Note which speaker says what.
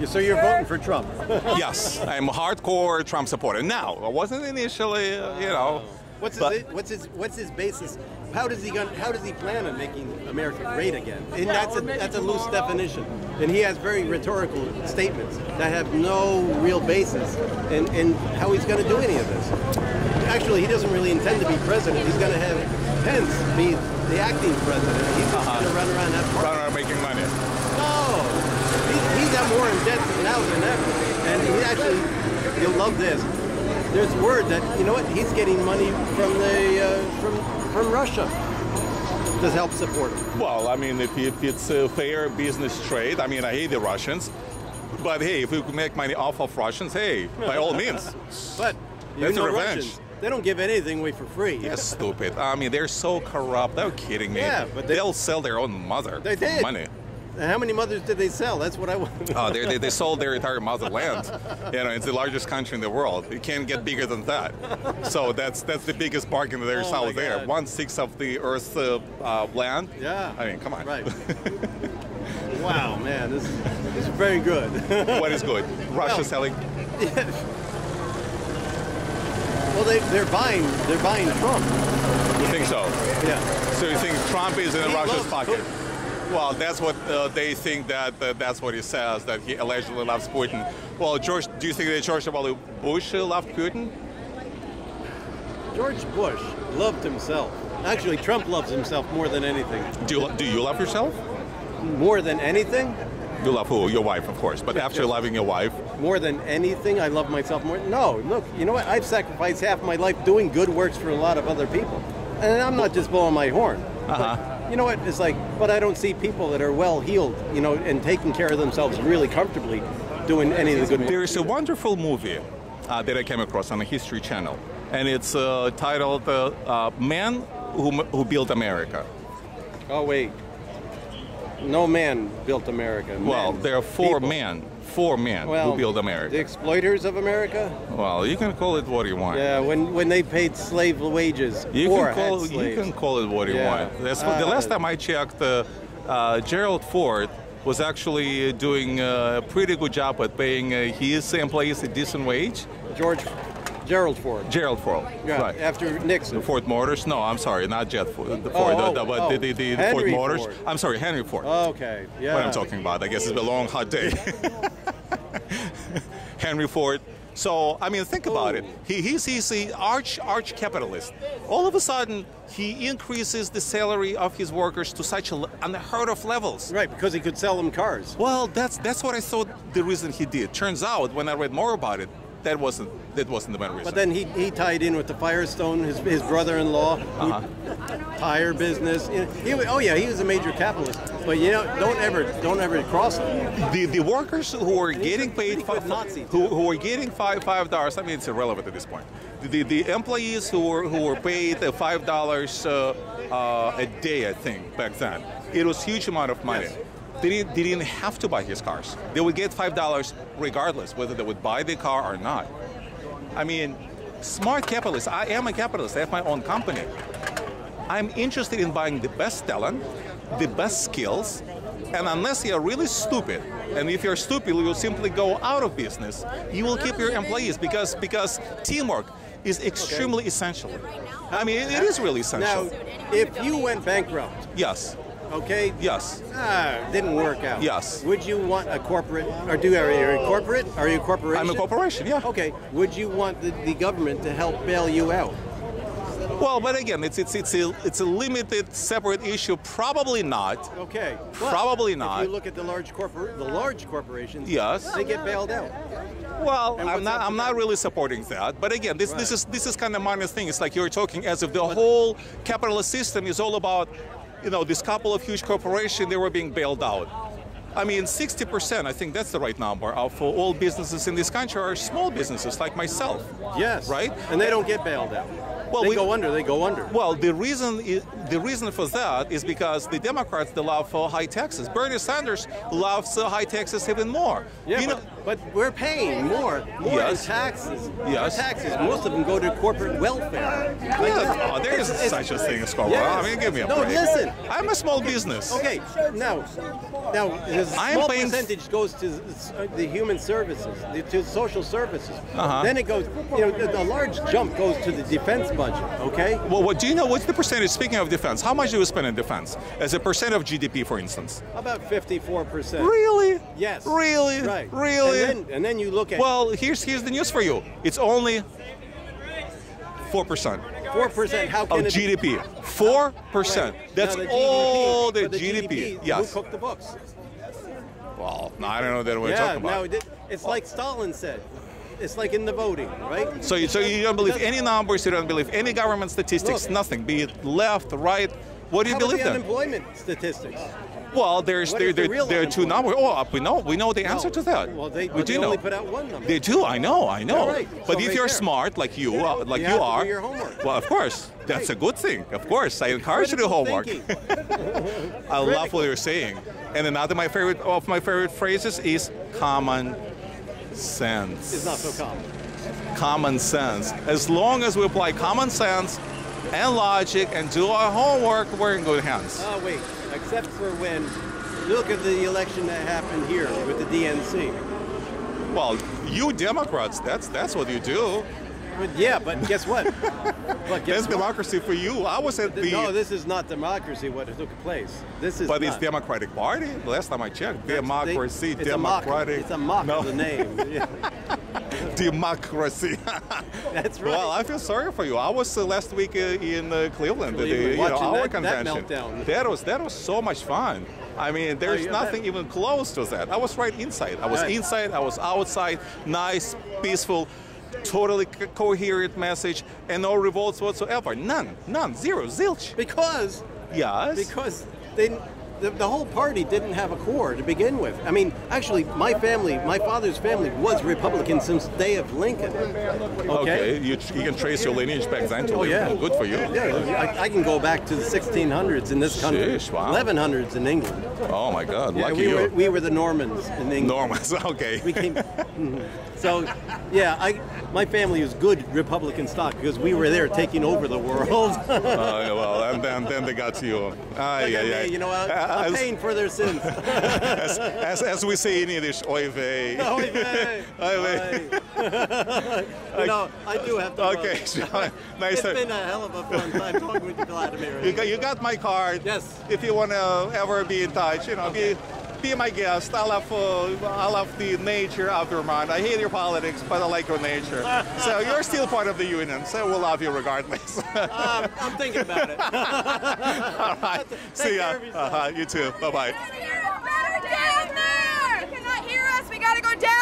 Speaker 1: So you're voting for Trump?
Speaker 2: Yes, I'm a hardcore Trump supporter. Now, I wasn't initially,
Speaker 1: What's his basis? How does he plan on making America great again? And that's a loose definition. And he has very rhetorical statements that have no real basis in how he's going to do any of this. Actually, he doesn't really intend to be president. He's going to have Pence be the acting president. He's just going to run around that party.
Speaker 2: Run around making money.
Speaker 1: No, he's got more in debt now than ever. And he actually, you'll love this. There's word that, you know what, he's getting money from from Russia to help support him.
Speaker 2: Well, I mean, if it's a fair business trade, I mean, I hate the Russians. But hey, if we could make money off of Russians, hey, by all means.
Speaker 1: But
Speaker 2: that's a revenge.
Speaker 1: Russians, they don't give anything away for free.
Speaker 2: Yeah, stupid. I mean, they're so corrupt. They're kidding me.
Speaker 1: Yeah, but
Speaker 2: they'll sell their own mother for money.
Speaker 1: How many mothers did they sell? That's what I want.
Speaker 2: Oh, they sold their entire motherland. It's the largest country in the world. It can't get bigger than that. So that's the biggest bargain that there's out there. 1/6 of the Earth's land.
Speaker 1: Yeah.
Speaker 2: I mean, come on.
Speaker 1: Right. Wow, man, this is very good.
Speaker 2: What is good? Russia selling.
Speaker 1: Well, they're buying Trump.
Speaker 2: You think so?
Speaker 1: Yeah.
Speaker 2: So you think Trump is in Russia's pocket? Well, that's what they think that's what he says, that he allegedly loves Putin. Well, George, do you think that George W. Bush loved Putin?
Speaker 1: George Bush loved himself. Actually, Trump loves himself more than anything.
Speaker 2: Do you love yourself?
Speaker 1: More than anything?
Speaker 2: You love who? Your wife, of course. But after loving your wife?
Speaker 1: More than anything, I love myself more. No, look, you know what? I've sacrificed half my life doing good works for a lot of other people. And I'm not just blowing my horn. But, you know what? It's like, but I don't see people that are well-heeled, and taking care of themselves really comfortably doing any of the good work.
Speaker 2: There's a wonderful movie that I came across on the History Channel. And it's titled Man Who Built America.
Speaker 1: Oh, wait. No man built America.
Speaker 2: Well, there are four men who built America.
Speaker 1: The exploiters of America?
Speaker 2: Well, you can call it what you want.
Speaker 1: Yeah, when they paid slave wages
Speaker 2: you
Speaker 1: or
Speaker 2: can call,
Speaker 1: had slaves.
Speaker 2: You can call it what you want. That's the last time I checked, Gerald Ford was actually doing a pretty good job at paying his employees a decent wage.
Speaker 1: Gerald Ford.
Speaker 2: Gerald Ford,
Speaker 1: yeah,
Speaker 2: right.
Speaker 1: After Nixon.
Speaker 2: The Ford Motors? No, I'm sorry, not Jet Ford. The Ford Motors.
Speaker 1: Ford.
Speaker 2: I'm sorry, Henry Ford.
Speaker 1: Okay, yeah.
Speaker 2: What I'm talking about. I guess it's been a long, hot day. Henry Ford. So, I mean, think about it. He's the arch capitalist. All of a sudden, he increases the salary of his workers to such unheard of levels.
Speaker 1: Right, because he could sell them cars.
Speaker 2: Well, that's what I thought the reason he did. Turns out, when I read more about it, that wasn't the main reason.
Speaker 1: But then he tied in with the Firestone, his brother-in-law, tire business. He was a major capitalist. But don't ever cross him.
Speaker 2: The workers who are getting paid who are getting $5. I mean, it's irrelevant at this point. The employees who were paid $5 a day, I think, back then. It was a huge amount of money. Yes. They didn't have to buy his cars. They would get $5 regardless whether they would buy the car or not. I mean, smart capitalists. I am a capitalist. I have my own company. I'm interested in buying the best talent, the best skills, and unless you're really stupid, and if you're stupid, you will simply go out of business, you will keep your employees because teamwork is extremely essential. I mean, it is really essential.
Speaker 1: Now, if you went bankrupt,
Speaker 2: yes.
Speaker 1: Okay.
Speaker 2: Yes.
Speaker 1: Didn't work out.
Speaker 2: Yes.
Speaker 1: Would you want a corporate, are you a corporate? Are you a corporation?
Speaker 2: I'm a corporation, yeah.
Speaker 1: Okay. Would you want the government to help bail you out?
Speaker 2: Well, but again, it's a limited, separate issue. Probably not.
Speaker 1: Okay.
Speaker 2: Probably not.
Speaker 1: If you look at the large corporations,
Speaker 2: yes,
Speaker 1: they get bailed out.
Speaker 2: Well, I'm not really supporting that. But again, this is kind of minor thing. It's like you're talking as if the whole capitalist system is all about, this couple of huge corporations, they were being bailed out. I mean, 60%, I think that's the right number, of all businesses in this country are small businesses like myself.
Speaker 1: Yes.
Speaker 2: Right?
Speaker 1: And they don't get bailed out. Well, they go under.
Speaker 2: Well, the reason the reason for that is because the Democrats, they love high taxes. Bernie Sanders loves high taxes even more.
Speaker 1: Yeah, but we're paying more
Speaker 2: Yes.
Speaker 1: in taxes.
Speaker 2: Yes.
Speaker 1: Our taxes, most of them go to corporate welfare.
Speaker 2: Yeah, there is such a thing as corporate.
Speaker 1: Yes.
Speaker 2: I mean, give me a
Speaker 1: No,
Speaker 2: break.
Speaker 1: listen.
Speaker 2: I'm a small business.
Speaker 1: Okay, now, a small percentage goes to the human services, to social services. Then it goes, a large jump goes to the defense budget, okay?
Speaker 2: Well, what do you know? What's the percentage? Speaking of defense, how much do we spend in defense as a percent of GDP, for instance?
Speaker 1: About 54%.
Speaker 2: Really?
Speaker 1: Yes.
Speaker 2: Really?
Speaker 1: Right.
Speaker 2: Really?
Speaker 1: And then you look at...
Speaker 2: Well, here's the news for you. It's only 4%.
Speaker 1: 4%. How can
Speaker 2: of
Speaker 1: it be?
Speaker 2: GDP. 4%. That's
Speaker 1: Now,
Speaker 2: all the
Speaker 1: but
Speaker 2: GDP.
Speaker 1: Who
Speaker 2: Yes.
Speaker 1: cooked the books?
Speaker 2: Well, I don't know that we're talking about.
Speaker 1: No, it's like Stalin said. It's like in the voting, right?
Speaker 2: So you don't believe any numbers, you don't believe any government statistics,
Speaker 1: Look.
Speaker 2: nothing, be it left, right. What do you
Speaker 1: How about
Speaker 2: believe
Speaker 1: the
Speaker 2: then?
Speaker 1: unemployment statistics?
Speaker 2: Well, there
Speaker 1: What is the real
Speaker 2: are two numbers. Oh, we know the answer
Speaker 1: No.
Speaker 2: to that.
Speaker 1: Well, they
Speaker 2: do
Speaker 1: only
Speaker 2: know.
Speaker 1: put out one number.
Speaker 2: They do. I know.
Speaker 1: Yeah, right.
Speaker 2: But
Speaker 1: So
Speaker 2: if
Speaker 1: right
Speaker 2: you're
Speaker 1: there.
Speaker 2: smart, like you
Speaker 1: have
Speaker 2: are,
Speaker 1: to do your homework.
Speaker 2: well, of course, that's
Speaker 1: Right.
Speaker 2: a good thing. Of course, I encourage you to do
Speaker 1: Critical
Speaker 2: homework.
Speaker 1: thinking.
Speaker 2: I love
Speaker 1: Critical.
Speaker 2: what you're saying. And another of my favorite phrases is common sense.
Speaker 1: It's not so common.
Speaker 2: Common sense. As long as we apply common sense and logic and do our homework, we're in good hands.
Speaker 1: Oh, wait. Except for when... Look at the election that happened here with the DNC.
Speaker 2: Well, you Democrats, that's what you do.
Speaker 1: But yeah, but guess what?
Speaker 2: That's democracy for you. I was at the...
Speaker 1: No, this is not democracy what took place. This is
Speaker 2: But
Speaker 1: not.
Speaker 2: it's Democratic Party. Last time I checked, democracy,
Speaker 1: It's
Speaker 2: democratic.
Speaker 1: It's a mock
Speaker 2: No.
Speaker 1: of the name. Yeah.
Speaker 2: Democracy.
Speaker 1: That's right.
Speaker 2: Well, I feel sorry for you. I was last week in Cleveland,
Speaker 1: watching
Speaker 2: our
Speaker 1: that
Speaker 2: convention.
Speaker 1: meltdown.
Speaker 2: That was so much fun. I mean, there's
Speaker 1: yeah,
Speaker 2: nothing even close to that. I was right inside. I was
Speaker 1: Right.
Speaker 2: inside. I was outside. Nice, peaceful, totally coherent message, and no revolts whatsoever. None. Zero. Zilch.
Speaker 1: Because
Speaker 2: Yes.
Speaker 1: the whole party didn't have a core to begin with. I mean, actually, my father's family was Republican since the day of Lincoln.
Speaker 2: Okay. You can trace your lineage back then to
Speaker 1: yeah.
Speaker 2: Good for you.
Speaker 1: Yeah, I can go back to the 1600s in this country.
Speaker 2: Sheesh, wow.
Speaker 1: 1100s in England.
Speaker 2: Oh my God.
Speaker 1: Yeah,
Speaker 2: Lucky you.
Speaker 1: we were the Normans in England.
Speaker 2: Normans. Okay.
Speaker 1: We came. So, yeah, my family is good Republican stock because we were there taking over the world.
Speaker 2: Well, and then they got you.
Speaker 1: Look at me, you know, I'm paying for their sins.
Speaker 2: As we say in Yiddish, oy vey.
Speaker 1: Oy vey.
Speaker 2: Oy vey.
Speaker 1: You know, I do have to.
Speaker 2: Okay, nice.
Speaker 1: It's been a hell of a fun time talking with you, Vladimir.
Speaker 2: You got my card.
Speaker 1: Yes.
Speaker 2: If you want to ever be in touch, be my guest. I love the nature of Vermont. I hate your politics, but I like your nature. So you're still part of the union, so we'll love you regardless.
Speaker 1: I'm thinking about it.
Speaker 2: All right. See ya.
Speaker 1: Take care of yourself.
Speaker 2: You too. Bye-bye.
Speaker 3: Better down there! You cannot hear us. We gotta go down.